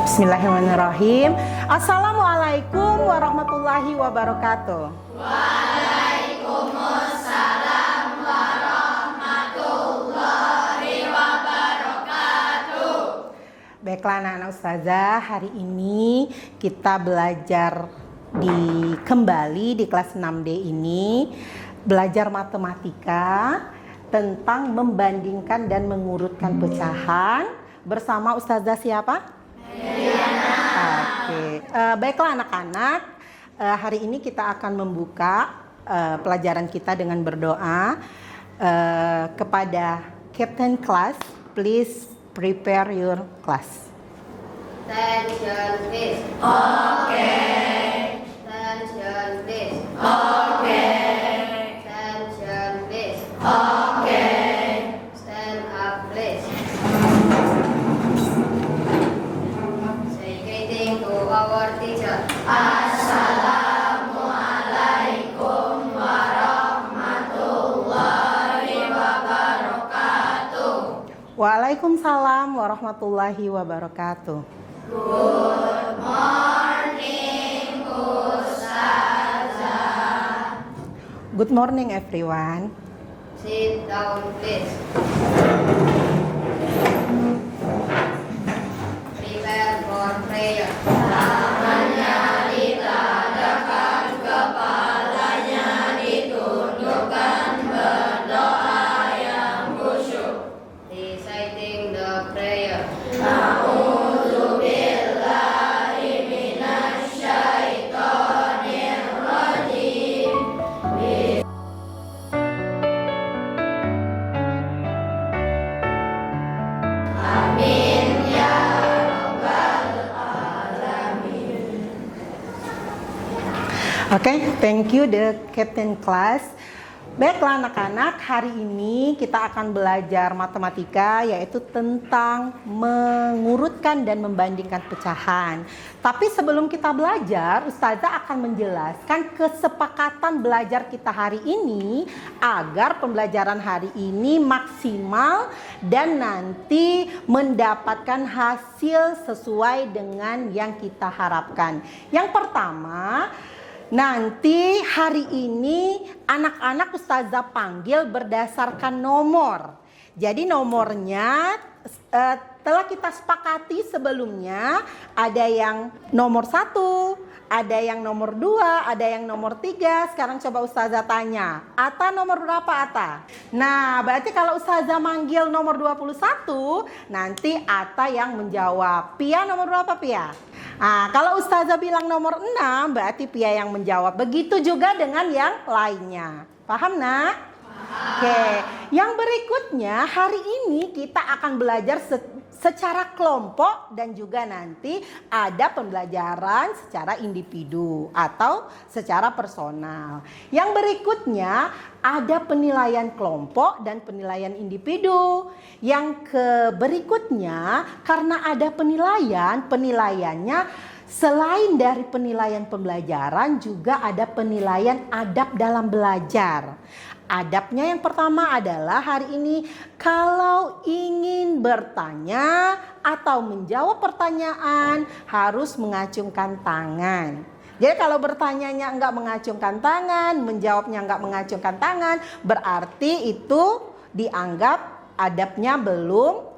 Bismillahirrahmanirrahim. Assalamualaikum warahmatullahi wabarakatuh. Waalaikumsalam warahmatullahi wabarakatuh. Baiklah anak-anak ustazah, hari ini kita belajar kembali di kelas 6D ini, belajar matematika tentang membandingkan dan mengurutkan pecahan bersama ustazah siapa? Oke. Baiklah anak-anak, hari ini kita akan membuka pelajaran kita dengan berdoa kepada Captain Class. Please prepare your class. Attention please. Okay. Attention please. Okay. Attention please. Okay. Stand up please. Say greeting to our teacher. Assalamualaikum warahmatullahi wabarakatuh. Waalaikumsalam warahmatullahi wabarakatuh. Good morning, Ustazah. Good morning everyone. Sit down please. Prepare for prayer. Tangannya ditadahkan, kepalanya ditundukkan, berdoa yang khusyuk. Reciting the prayer. A'udzubillahi minasyaitonir rajim. Amin ya rabbal alamin. Oke, thank you the Captain Class. Baiklah anak-anak, hari ini kita akan belajar matematika yaitu tentang mengurutkan dan membandingkan pecahan. Tapi sebelum kita belajar, Ustazah akan menjelaskan kesepakatan belajar kita hari ini agar pembelajaran hari ini maksimal dan nanti mendapatkan hasil sesuai dengan yang kita harapkan. Yang pertama, nanti hari ini anak-anak Ustazah panggil berdasarkan nomor. Jadi nomornya telah kita sepakati sebelumnya, ada yang nomor 1, ada yang nomor 2, ada yang nomor 3. Sekarang coba Ustazah tanya, Ata nomor berapa Ata? Nah, berarti kalau Ustazah manggil nomor 21, nanti Ata yang menjawab. Pia nomor berapa Pia? Nah, kalau Ustazah bilang nomor 6, berarti Pia yang menjawab. Begitu juga dengan yang lainnya. Paham nak? Oke, yang berikutnya hari ini kita akan belajar secara kelompok dan juga nanti ada pembelajaran secara individu atau secara personal. Yang berikutnya ada penilaian kelompok dan penilaian individu. Yang berikutnya karena ada penilaiannya selain dari penilaian pembelajaran juga ada penilaian adab dalam belajar. Adabnya yang pertama adalah hari ini kalau ingin bertanya atau menjawab pertanyaan harus mengacungkan tangan. Jadi kalau bertanyanya enggak mengacungkan tangan, menjawabnya enggak mengacungkan tangan, berarti itu dianggap adabnya belum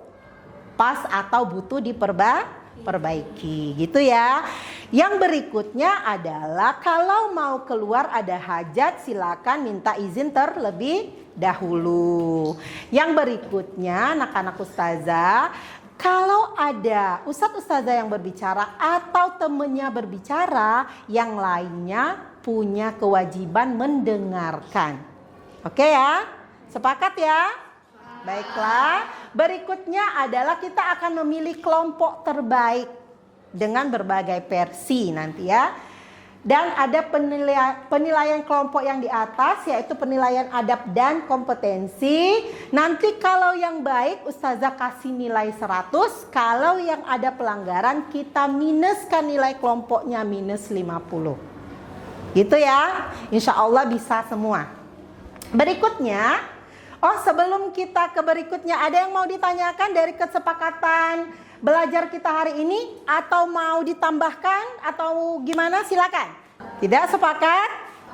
pas atau butuh diperbaiki gitu ya. Yang berikutnya adalah kalau mau keluar ada hajat silakan minta izin terlebih dahulu. Yang berikutnya anak-anak Ustazah, kalau ada Ustazah yang berbicara atau temannya berbicara, yang lainnya punya kewajiban mendengarkan. Oke ya? Sepakat ya? Baiklah, berikutnya adalah kita akan memilih kelompok terbaik dengan berbagai versi nanti ya. Dan ada penilaian kelompok yang di atas yaitu penilaian adab dan kompetensi. Nanti kalau yang baik Ustazah kasih nilai 100, kalau yang ada pelanggaran kita minuskan nilai kelompoknya minus 50. Gitu ya. Insya Allah bisa semua. Berikutnya Oh, sebelum kita ke berikutnya, ada yang mau ditanyakan dari kesepakatan belajar kita hari ini? Atau mau ditambahkan? Atau gimana? Silakan. Tidak sepakat?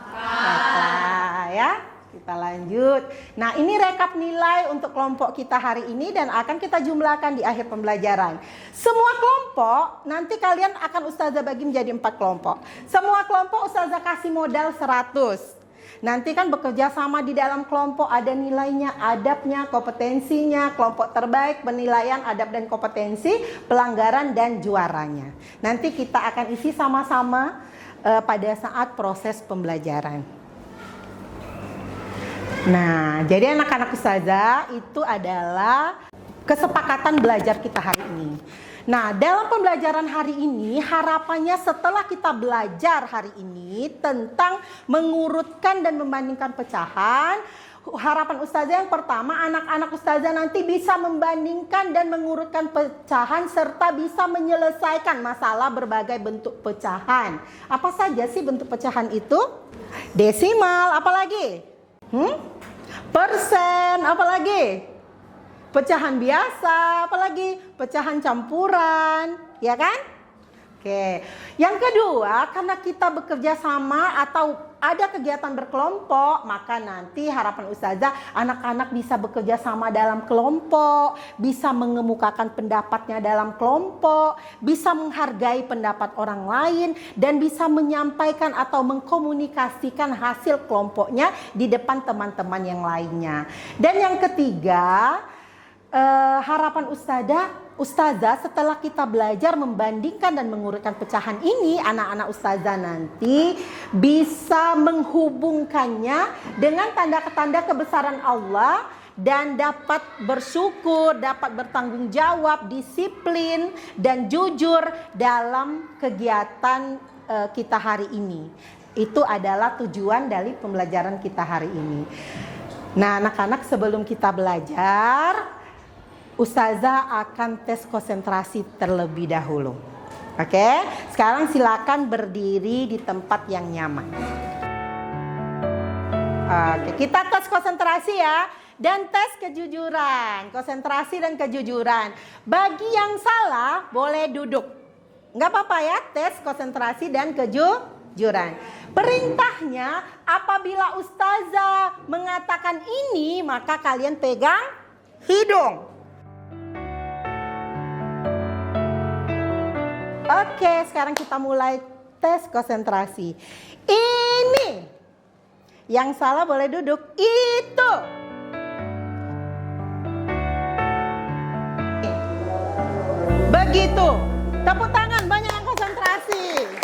Sepakat. Ya, kita lanjut. Nah, ini rekap nilai untuk kelompok kita hari ini dan akan kita jumlahkan di akhir pembelajaran. Semua kelompok, nanti kalian akan Ustazah bagi menjadi 4 kelompok. Semua kelompok Ustazah kasih modal 100. Nanti kan bekerja sama di dalam kelompok, ada nilainya, adabnya, kompetensinya, kelompok terbaik, penilaian, adab dan kompetensi, pelanggaran dan juaranya. Nanti kita akan isi sama-sama pada saat proses pembelajaran. Nah, jadi anak-anak Ustazah itu adalah kesepakatan belajar kita hari ini. Nah, dalam pembelajaran hari ini harapannya setelah kita belajar hari ini tentang mengurutkan dan membandingkan pecahan, harapan Ustazah yang pertama, anak-anak Ustazah nanti bisa membandingkan dan mengurutkan pecahan serta bisa menyelesaikan masalah berbagai bentuk pecahan. Apa saja sih bentuk pecahan itu? Desimal, apalagi? Persen, apalagi? Pecahan biasa, apalagi pecahan campuran, ya kan? Oke. Yang kedua, karena kita bekerja sama atau ada kegiatan berkelompok, maka nanti harapan Ustazah anak-anak bisa bekerja sama dalam kelompok, bisa mengemukakan pendapatnya dalam kelompok, bisa menghargai pendapat orang lain, dan bisa menyampaikan atau mengkomunikasikan hasil kelompoknya di depan teman-teman yang lainnya. Dan yang ketiga, harapan Ustazah setelah kita belajar membandingkan dan mengurutkan pecahan ini, anak-anak Ustazah nanti bisa menghubungkannya dengan tanda-tanda kebesaran Allah dan dapat bersyukur, dapat bertanggung jawab, disiplin dan jujur dalam kegiatan kita hari ini. Itu adalah tujuan dari pembelajaran kita hari ini. Nah, anak-anak, sebelum kita belajar, Ustazah akan tes konsentrasi terlebih dahulu. Oke, sekarang silakan berdiri di tempat yang nyaman. Oke, kita tes konsentrasi ya. Dan tes kejujuran, konsentrasi dan kejujuran. Bagi yang salah boleh duduk. Nggak apa-apa ya, tes konsentrasi dan kejujuran. Perintahnya, apabila Ustazah mengatakan ini, maka kalian pegang hidung. Oke, sekarang kita mulai tes konsentrasi. Ini. Yang salah boleh duduk. Itu. Begitu. Tepuk tangan, banyak yang konsentrasi.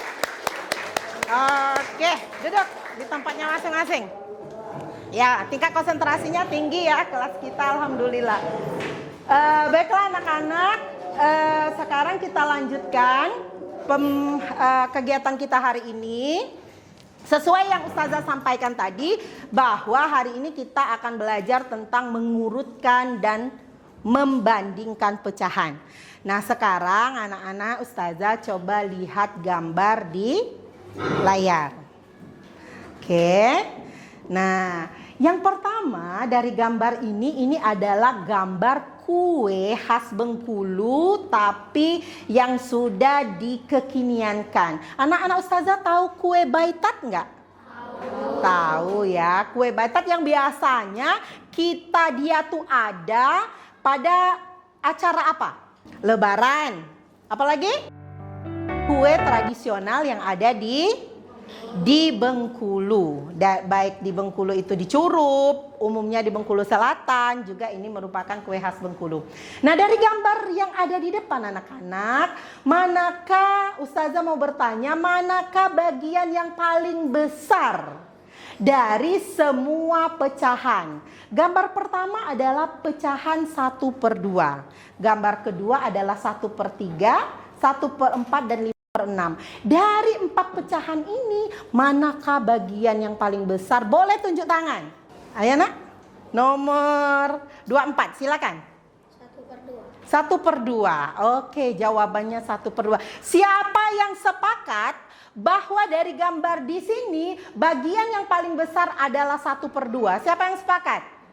Oke, duduk di tempatnya masing-masing. Ya, tingkat konsentrasinya tinggi ya kelas kita, alhamdulillah. Baiklah anak-anak. Sekarang kita lanjutkan kegiatan kita hari ini. Sesuai yang Ustazah sampaikan tadi, bahwa hari ini kita akan belajar tentang mengurutkan dan membandingkan pecahan. Nah, sekarang anak-anak Ustazah coba lihat gambar di layar. Oke. Nah, yang pertama dari gambar ini adalah gambar kue khas Bengkulu tapi yang sudah dikekiniankan. Anak-anak Ustazah tahu kue baitat nggak? Tahu ya, kue baitat yang biasanya dia tuh ada pada acara apa? Lebaran. Apalagi? Kue tradisional yang ada di Bengkulu. Baik di Bengkulu itu di Curup, umumnya di Bengkulu Selatan, juga ini merupakan kue khas Bengkulu. Nah, dari gambar yang ada di depan anak-anak, manakah Ustazah mau bertanya, manakah bagian yang paling besar dari semua pecahan? Gambar pertama adalah pecahan 1/2. Gambar kedua adalah 1/3, 1/4 dan 5/6. Dari 4 pecahan ini, manakah bagian yang paling besar? Boleh tunjuk tangan. Ayo nak. Nomor 24, silakan. 1/2. Oke, jawabannya 1/2. Siapa yang sepakat bahwa dari gambar di sini bagian yang paling besar adalah 1/2? Siapa yang sepakat?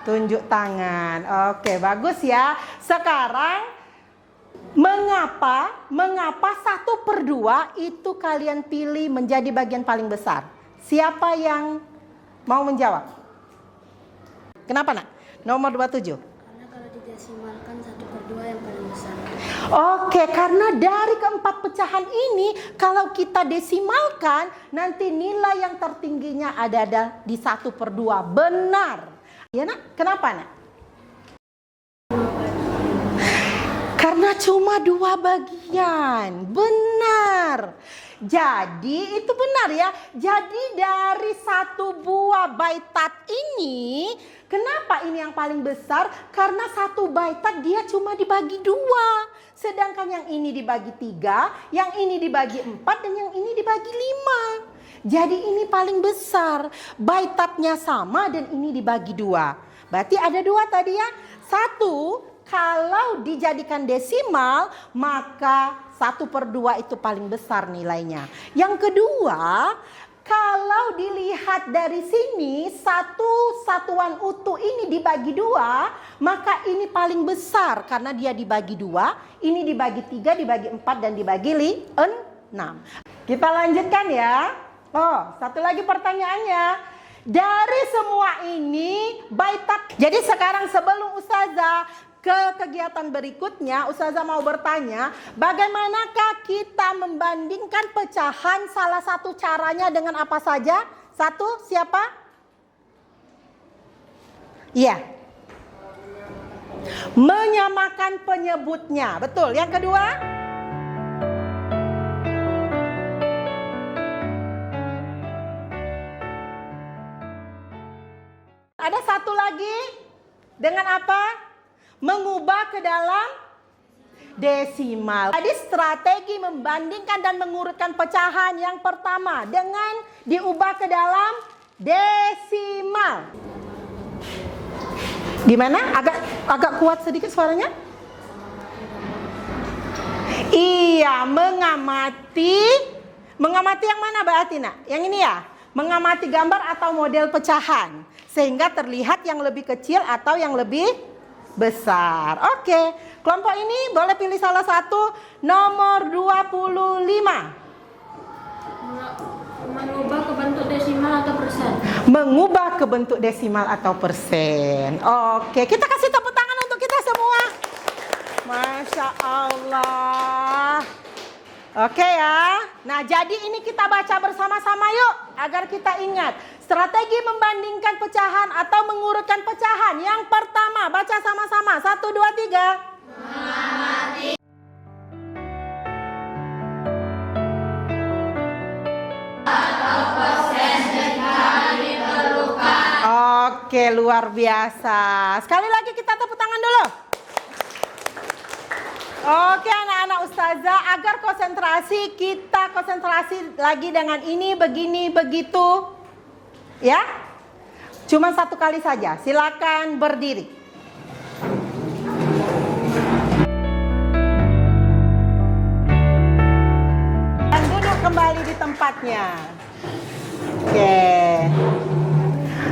Tunjuk tangan. Oke, bagus ya. Sekarang mengapa 1/2 itu kalian pilih menjadi bagian paling besar? Siapa yang mau menjawab? Kenapa nak? Nomor 27. Karena kalau didesimalkan 1/2 yang paling besar. Oke, karena dari keempat pecahan ini kalau kita desimalkan nanti nilai yang tertingginya ada di 1/2. Benar. Ya nak? Kenapa nak? Karena cuma 2 bagian. Benar. Jadi itu benar ya. Jadi dari 1 buah baitat ini, kenapa ini yang paling besar? Karena 1 baitat dia cuma dibagi 2. Sedangkan yang ini dibagi 3, yang ini dibagi 4, dan yang ini dibagi 5. Jadi ini paling besar. Baitatnya sama dan ini dibagi 2. Berarti ada 2 tadi ya. 1, kalau dijadikan desimal, maka 1/2 itu paling besar nilainya. Yang kedua, kalau dilihat dari sini, 1 satuan utuh ini dibagi 2, maka ini paling besar karena dia dibagi 2, ini dibagi 3, dibagi 4, dan dibagi 6. Kita lanjutkan ya. Oh, satu lagi pertanyaannya. Dari semua ini baitat. Jadi sekarang sebelum Ustazah ke kegiatan berikutnya, Ustazah mau bertanya, bagaimanakah kita membandingkan pecahan? Salah satu caranya dengan apa saja? 1, siapa? Iya. Menyamakan penyebutnya. Betul. Yang kedua? Ada satu lagi. Dengan apa? Mengubah ke dalam desimal. Jadi strategi membandingkan dan mengurutkan pecahan yang pertama dengan diubah ke dalam desimal. Gimana? Agak kuat sedikit suaranya? Iya, mengamati. Mengamati yang mana Mbak Atina? Yang ini ya? Mengamati gambar atau model pecahan. Sehingga terlihat yang lebih kecil atau yang lebih besar. Oke, kelompok ini boleh pilih salah satu. Nomor 25. Mengubah ke bentuk desimal atau persen. Mengubah ke bentuk desimal atau persen. Oke, kita kasih tepuk tangan untuk kita semua. Masya Allah. Oke ya. Nah, jadi ini kita baca bersama-sama yuk agar kita ingat. Strategi membandingkan pecahan atau mengurutkan pecahan. Yang pertama, baca sama-sama. 1, 2, 3. Mengamati. Atau persen jika diperlukan. Oke, luar biasa. Sekali lagi kita tepuk tangan dulu. Oke anak-anak Ustazah, agar konsentrasi, kita konsentrasi lagi dengan ini, begini, begitu. Ya, cuma 1 kali saja. Silakan berdiri. Dan duduk kembali di tempatnya. Oke.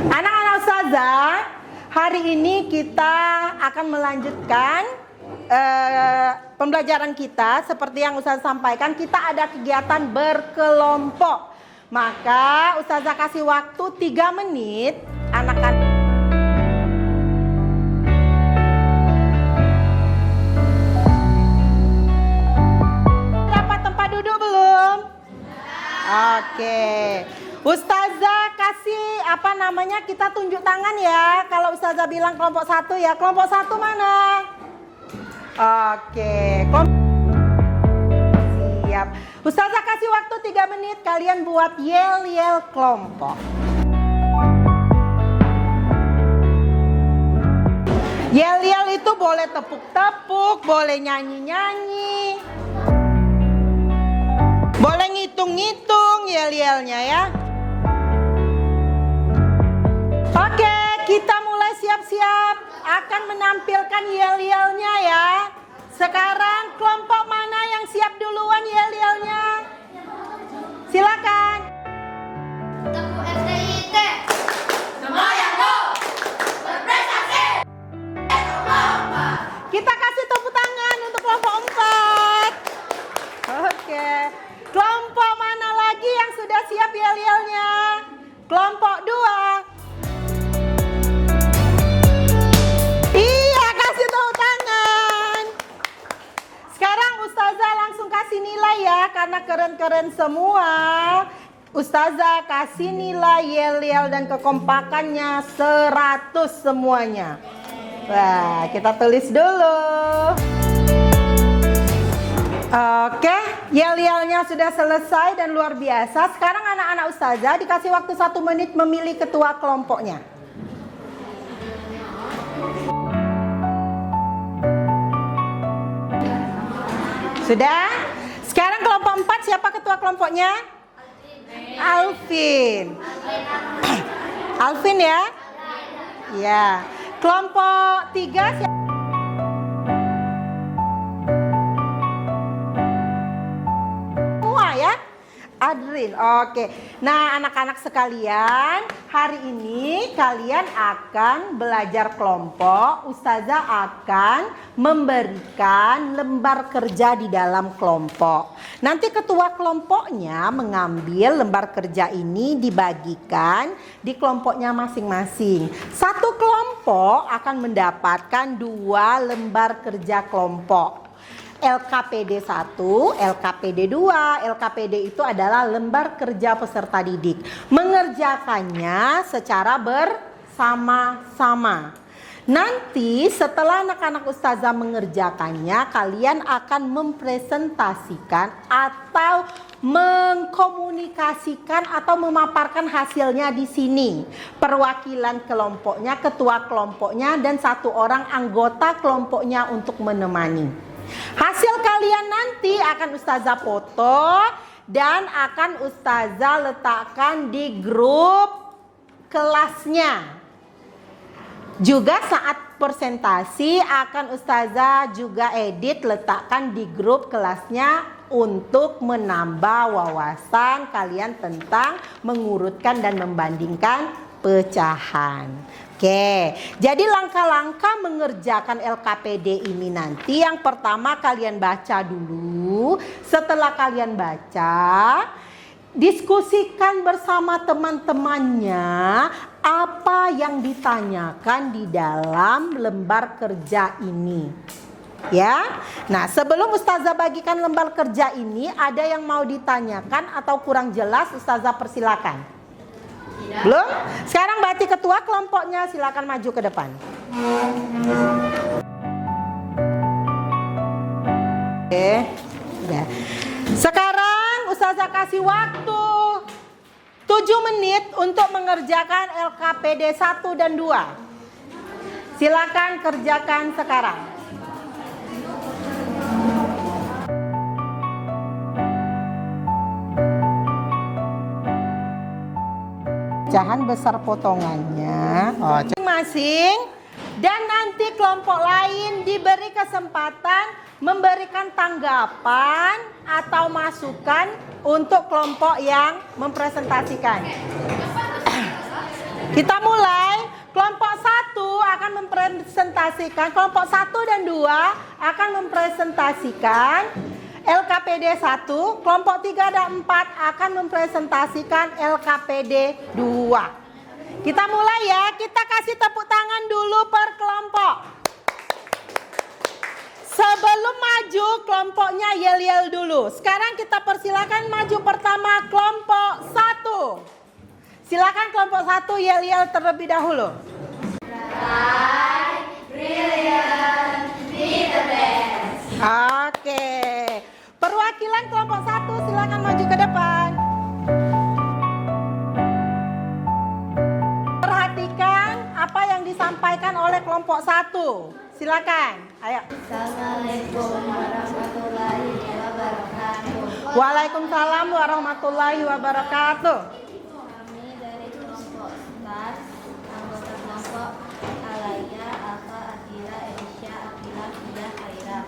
Anak-anak Ustazah, hari ini kita akan melanjutkan pembelajaran kita. Seperti yang Ustazah sampaikan, kita ada kegiatan berkelompok. Maka Ustazah kasih waktu 3 menit. Anak-anak dapat tempat duduk belum? Oke. Ustazah kasih kita tunjuk tangan ya. Kalau Ustazah bilang kelompok 1 ya. Kelompok 1 mana? Oke, siap. Ustazah kasih waktu 3 menit, kalian buat yel-yel kelompok. Yel-yel itu boleh tepuk-tepuk, boleh nyanyi-nyanyi, boleh ngitung-ngitung yel-yelnya ya. Oke, kita mulai siap-siap akan menampilkan yel-yelnya ya. Sekarang kelompok mana yang siap duluan yel-yelnya? Silakan. Teguh SDIT. Semua yang go berprestasi. Kita kasih tepuk tangan untuk kelompok 4. Oke. Kelompok mana lagi yang sudah siap yel-yelnya? Kelompok 2. Iya, kasih tepuk tangan. Sekarang Ustazah langsung kasih nilai ya, karena keren-keren semua. Ustazah kasih nilai yel-yel dan kekompakannya 100 semuanya. Wah, kita tulis dulu. Oke, yel-yelnya sudah selesai dan luar biasa. Sekarang anak-anak Ustazah dikasih waktu 1 menit memilih ketua kelompoknya. Sudah? Sekarang kelompok 4, siapa ketua kelompoknya? Alvin. Alvin ya? Ya. Kelompok 3 siapa? Semua ya? Adrin. Oke. Nah, anak-anak sekalian, hari ini kalian akan belajar kelompok. Ustazah akan memberikan lembar kerja di dalam kelompok. Nanti ketua kelompoknya mengambil lembar kerja ini dibagikan di kelompoknya masing-masing. Satu kelompok akan mendapatkan 2 lembar kerja kelompok. LKPD 1, LKPD 2. LKPD itu adalah lembar kerja peserta didik. Mengerjakannya secara bersama-sama. Nanti setelah anak-anak Ustazah mengerjakannya, kalian akan mempresentasikan atau mengkomunikasikan atau memaparkan hasilnya di sini. Perwakilan kelompoknya, ketua kelompoknya, dan 1 orang anggota kelompoknya untuk menemani. Hasil kalian nanti akan Ustazah foto dan akan Ustazah letakkan di grup kelasnya. Juga saat presentasi akan Ustazah juga edit letakkan di grup kelasnya untuk menambah wawasan kalian tentang mengurutkan dan membandingkan pecahan. Oke, jadi langkah-langkah mengerjakan LKPD ini nanti yang pertama kalian baca dulu. Setelah kalian baca, diskusikan bersama teman-temannya apa yang ditanyakan di dalam lembar kerja ini. Ya, nah sebelum Ustazah bagikan lembar kerja ini, ada yang mau ditanyakan atau kurang jelas, Ustazah persilakan. Belum? Sekarang berarti ketua kelompoknya silakan maju ke depan. Oke, udah. Sekarang Ustazah kasih waktu 7 menit untuk mengerjakan LKPD 1 dan 2. Silakan kerjakan sekarang. Pecahan besar potongannya masing-masing, dan nanti kelompok lain diberi kesempatan memberikan tanggapan atau masukan untuk kelompok yang mempresentasikan. Kita mulai. Kelompok 1 akan mempresentasikan, kelompok 1 dan 2 akan mempresentasikan LKPD 1, kelompok 3 dan 4 akan mempresentasikan LKPD 2. Kita mulai ya, kita kasih tepuk tangan dulu per kelompok. Sebelum maju, kelompoknya yel-yel dulu. Sekarang kita persilakan maju pertama kelompok 1. Silakan kelompok 1 yel-yel terlebih dahulu. Bright, brilliant, be the best. Oke. Perwakilan kelompok 1 silakan maju ke depan. Perhatikan apa yang disampaikan oleh kelompok 1. Silakan. Ayo. Assalamualaikum warahmatullahi wabarakatuh. Waalaikumsalam warahmatullahi wabarakatuh. Kami dari kelompok STAR, anggota kelompok Alaya, Alfa, Adila, Elisha, Akila, Fidah, Khaira.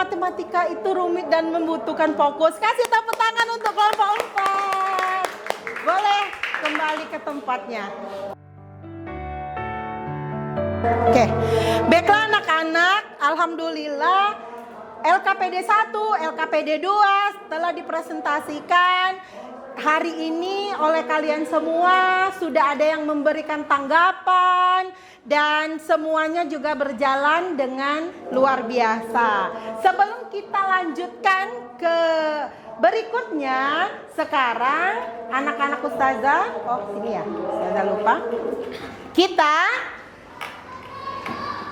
matematika itu rumit dan membutuhkan fokus. Kasih tepuk tangan untuk kelompok 4. Boleh kembali ke tempatnya. Oke, baiklah anak-anak, alhamdulillah LKPD 1, LKPD 2 telah dipresentasikan. Hari ini oleh kalian semua sudah ada yang memberikan tanggapan dan semuanya juga berjalan dengan luar biasa. Sebelum kita lanjutkan ke berikutnya, sekarang anak-anak ustazah, sini ya, ustazah lupa. Kita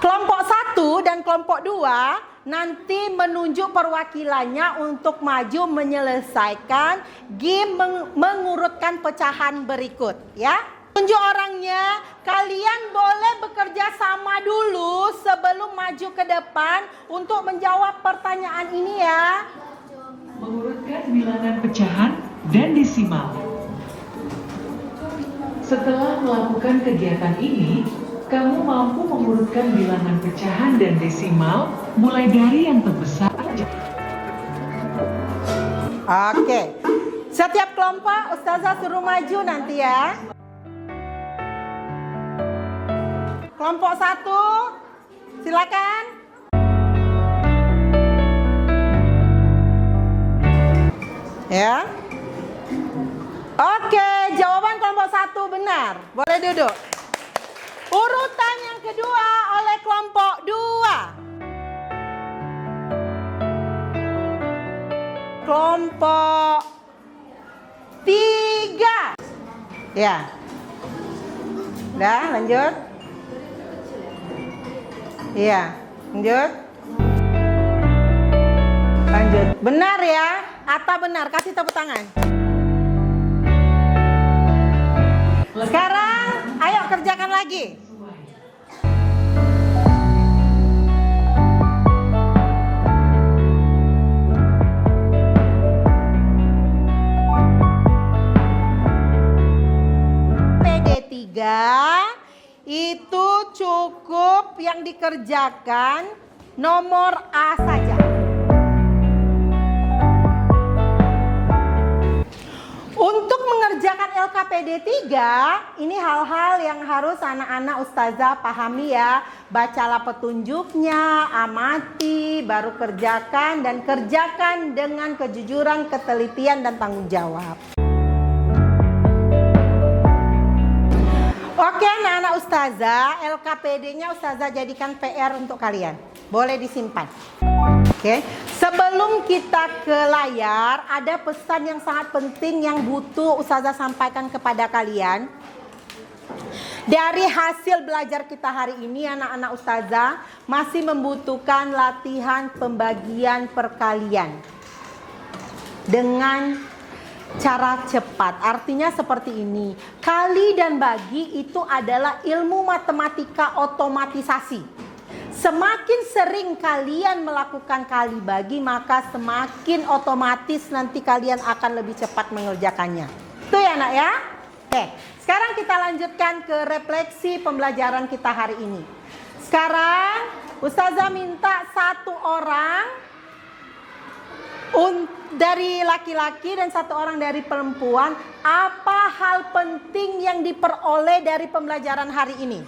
kelompok 1 dan kelompok 2 nanti menunjuk perwakilannya untuk maju menyelesaikan game mengurutkan pecahan berikut, ya. Tunjuk orangnya, kalian boleh bekerja sama dulu sebelum maju ke depan untuk menjawab pertanyaan ini ya. Mengurutkan bilangan pecahan dan desimal. Setelah melakukan kegiatan ini, kamu mampu mengurutkan bilangan pecahan dan desimal mulai dari yang terbesar aja. Oke. Setiap kelompok ustazah suruh maju nanti ya. Kelompok 1, silakan. Ya. Oke, jawaban kelompok 1 benar. Boleh duduk. Urutan yang kedua oleh kelompok 2. Kelompok 3. Ya. Udah, lanjut. Iya, lanjut. Lanjut. Benar ya? Atta benar, kasih tepuk tangan. Sekarang, ayo kerjakan lagi. PD3 itu cukup yang dikerjakan nomor A saja. Untuk mengerjakan LKPD 3, ini hal-hal yang harus anak-anak ustazah pahami ya. Bacalah petunjuknya, amati, baru kerjakan dan kerjakan dengan kejujuran, ketelitian dan tanggung jawab. Oke anak-anak ustazah, LKPD-nya ustazah jadikan PR untuk kalian. Boleh disimpan. Oke, sebelum kita ke layar, ada pesan yang sangat penting yang butuh ustazah sampaikan kepada kalian. Dari hasil belajar kita hari ini, anak-anak ustazah masih membutuhkan latihan pembagian perkalian dengan cara cepat. Artinya seperti ini, kali dan bagi itu adalah ilmu matematika otomatisasi. Semakin sering kalian melakukan kali bagi, maka semakin otomatis nanti kalian akan lebih cepat mengerjakannya. Itu ya nak ya? Oke, sekarang kita lanjutkan ke refleksi pembelajaran kita hari ini. Sekarang ustazah minta satu orang dari laki-laki dan satu orang dari perempuan. Apa hal penting yang diperoleh dari pembelajaran hari ini?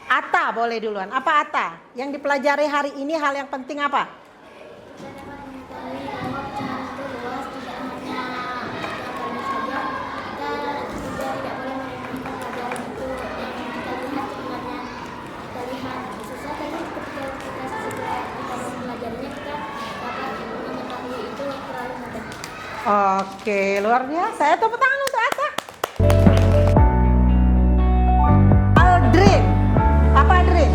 Atta boleh duluan. Apa Atta? Yang dipelajari hari ini hal yang penting apa? Oke, luar biasa. Saya tepuk tangan untuk Atta. Aldrin. Apa Aldrin?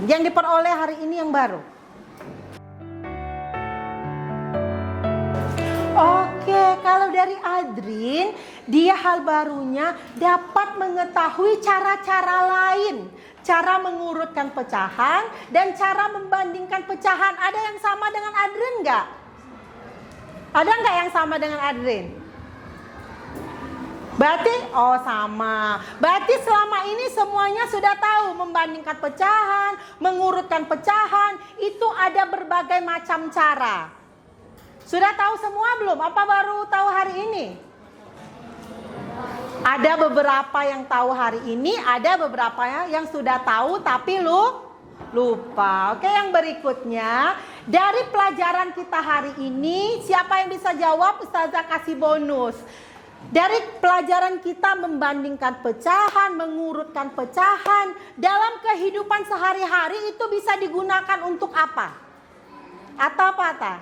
Yang diperoleh hari ini yang baru. Oke, kalau dari Aldrin, dia hal barunya dapat mengetahui cara-cara lain. Cara mengurutkan pecahan dan cara membandingkan pecahan. Ada yang sama dengan Aldrin nggak? Ada nggak yang sama dengan Adrin? Berarti, oh sama. Berarti selama ini semuanya sudah tahu membandingkan pecahan, mengurutkan pecahan, itu ada berbagai macam cara. Sudah tahu semua belum? Apa baru tahu hari ini? Ada beberapa yang tahu hari ini, ada beberapa yang sudah tahu tapi lupa. Oke, yang berikutnya, dari pelajaran kita hari ini, siapa yang bisa jawab? Ustazah kasih bonus. Dari pelajaran kita membandingkan pecahan, mengurutkan pecahan, dalam kehidupan sehari-hari itu bisa digunakan untuk apa? Atau apa?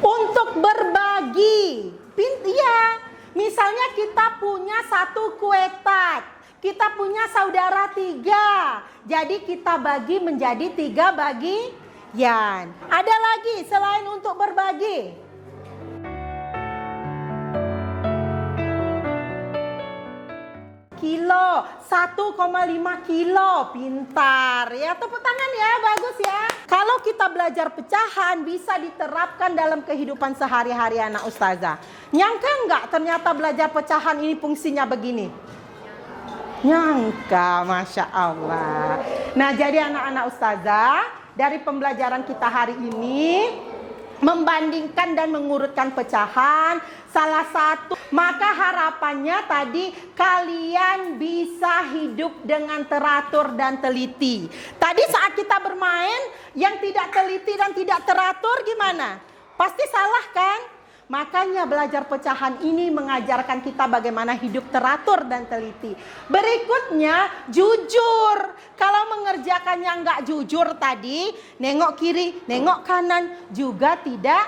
Untuk berbagi. Iya, misalnya kita punya satu kue tart, kita punya saudara 3, jadi kita bagi menjadi 3 bagian. Ada lagi selain untuk berbagi? Kilo, 1,5 kilo, pintar ya, tepuk tangan ya, bagus ya. Kalau kita belajar pecahan bisa diterapkan dalam kehidupan sehari-hari anak ustazah. Nyangka enggak ternyata belajar pecahan ini fungsinya begini? Nyangka, Masya Allah. Nah, jadi anak-anak ustazah, dari pembelajaran kita hari ini, membandingkan dan mengurutkan pecahan, salah satu, maka harapannya tadi kalian bisa hidup dengan teratur dan teliti. Tadi saat kita bermain, yang tidak teliti dan tidak teratur gimana? Pasti salah kan? Makanya belajar pecahan ini mengajarkan kita bagaimana hidup teratur dan teliti. Berikutnya, jujur. Kalau mengerjakannya nggak jujur tadi, nengok kiri, nengok kanan, juga tidak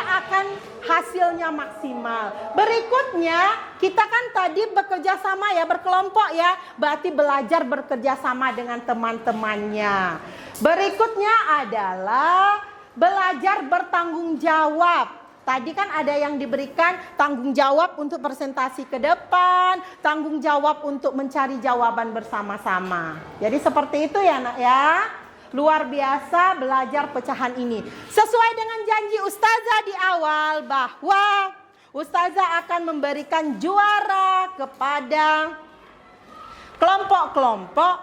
akan hasilnya maksimal. Berikutnya, kita kan tadi bekerja sama ya, berkelompok ya. Berarti belajar bekerja sama dengan teman-temannya. Berikutnya adalah belajar bertanggung jawab. Tadi kan ada yang diberikan tanggung jawab untuk presentasi ke depan, tanggung jawab untuk mencari jawaban bersama-sama. Jadi seperti itu ya nak ya. Luar biasa belajar pecahan ini. Sesuai dengan janji ustazah di awal bahwa ustazah akan memberikan juara kepada kelompok-kelompok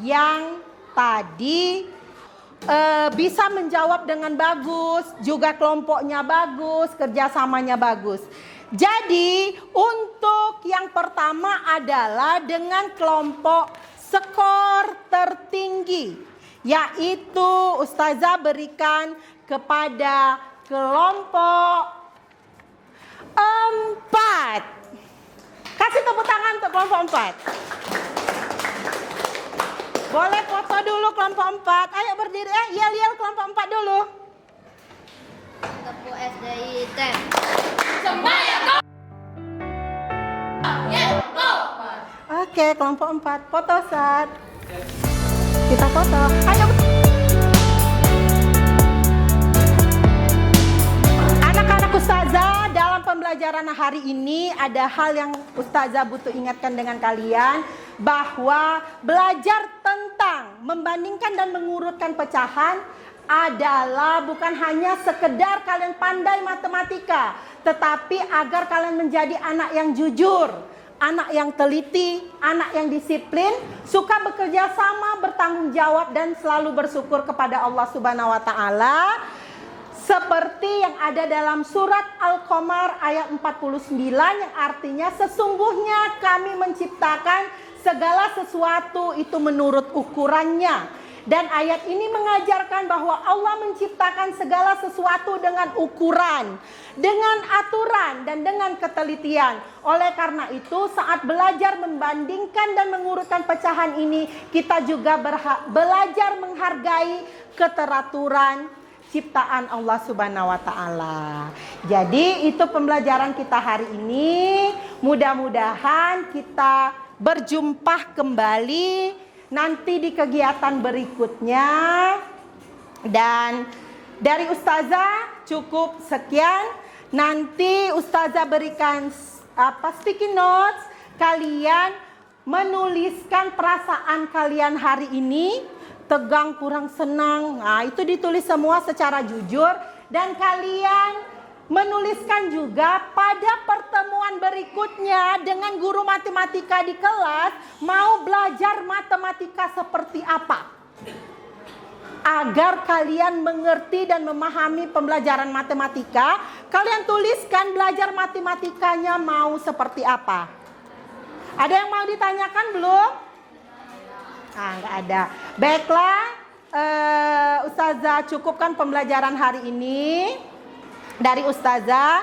yang tadi bisa menjawab dengan bagus, juga kelompoknya bagus, kerjasamanya bagus. Jadi untuk yang pertama adalah dengan kelompok skor tertinggi, yaitu ustazah berikan kepada kelompok 4. Kasih tepuk tangan untuk kelompok 4. Boleh foto dulu kelompok 4. Ayo berdiri, yel-yel kelompok 4 dulu. Tepuk SDI Teh. Oke, kelompok 4. Foto saat. Kita foto. Ayo. Anak-anak ustazah, dalam pembelajaran hari ini ada hal yang ustazah butuh ingatkan dengan kalian, bahwa belajar tentang membandingkan dan mengurutkan pecahan adalah bukan hanya sekedar kalian pandai matematika, tetapi agar kalian menjadi anak yang jujur, anak yang teliti, anak yang disiplin, suka bekerja sama, bertanggung jawab, dan selalu bersyukur kepada Allah Subhanahu wa Ta'ala. Seperti yang ada dalam surat Al-Qamar ayat 49 yang artinya sesungguhnya kami menciptakan segala sesuatu itu menurut ukurannya. Dan ayat ini mengajarkan bahwa Allah menciptakan segala sesuatu dengan ukuran, dengan aturan, dan dengan ketelitian. Oleh karena itu saat belajar membandingkan dan mengurutkan pecahan ini, kita juga belajar menghargai keteraturan ciptaan Allah Subhanahu wa Ta'ala. Jadi itu pembelajaran kita hari ini. Mudah-mudahan kita berjumpa kembali nanti di kegiatan berikutnya. Dan dari ustazah cukup sekian. Nanti ustazah berikan sticky notes. Kalian menuliskan perasaan kalian hari ini. Tegang, kurang senang. Nah, itu ditulis semua secara jujur. Dan kalian menuliskan juga pada pertemuan berikutnya dengan guru matematika di kelas mau belajar matematika seperti apa. Agar kalian mengerti dan memahami pembelajaran matematika, kalian tuliskan belajar matematikanya mau seperti apa. Ada yang mau ditanyakan belum? Nggak ada. Baiklah, Ustazah cukupkan pembelajaran hari ini dari Ustazah.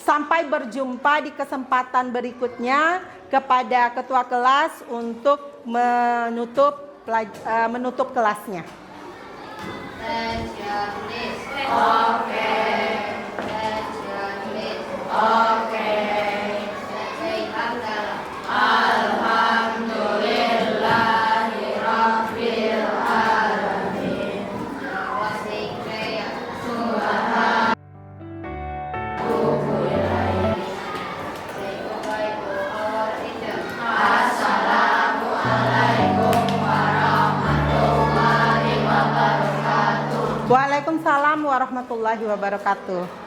Sampai berjumpa di kesempatan berikutnya. Kepada ketua kelas untuk menutup kelasnya. Attention please. Okay. Attention please. Okay. Let's say hamdalah. Alhamdulillahi Rabbil Alamin. Now let's say prayer. Subhanallah. Say goodbye to our teacher. Assalamualaikum warahmatullahi wabarakatuh. Waalaikumsalam warahmatullahi wabarakatuh.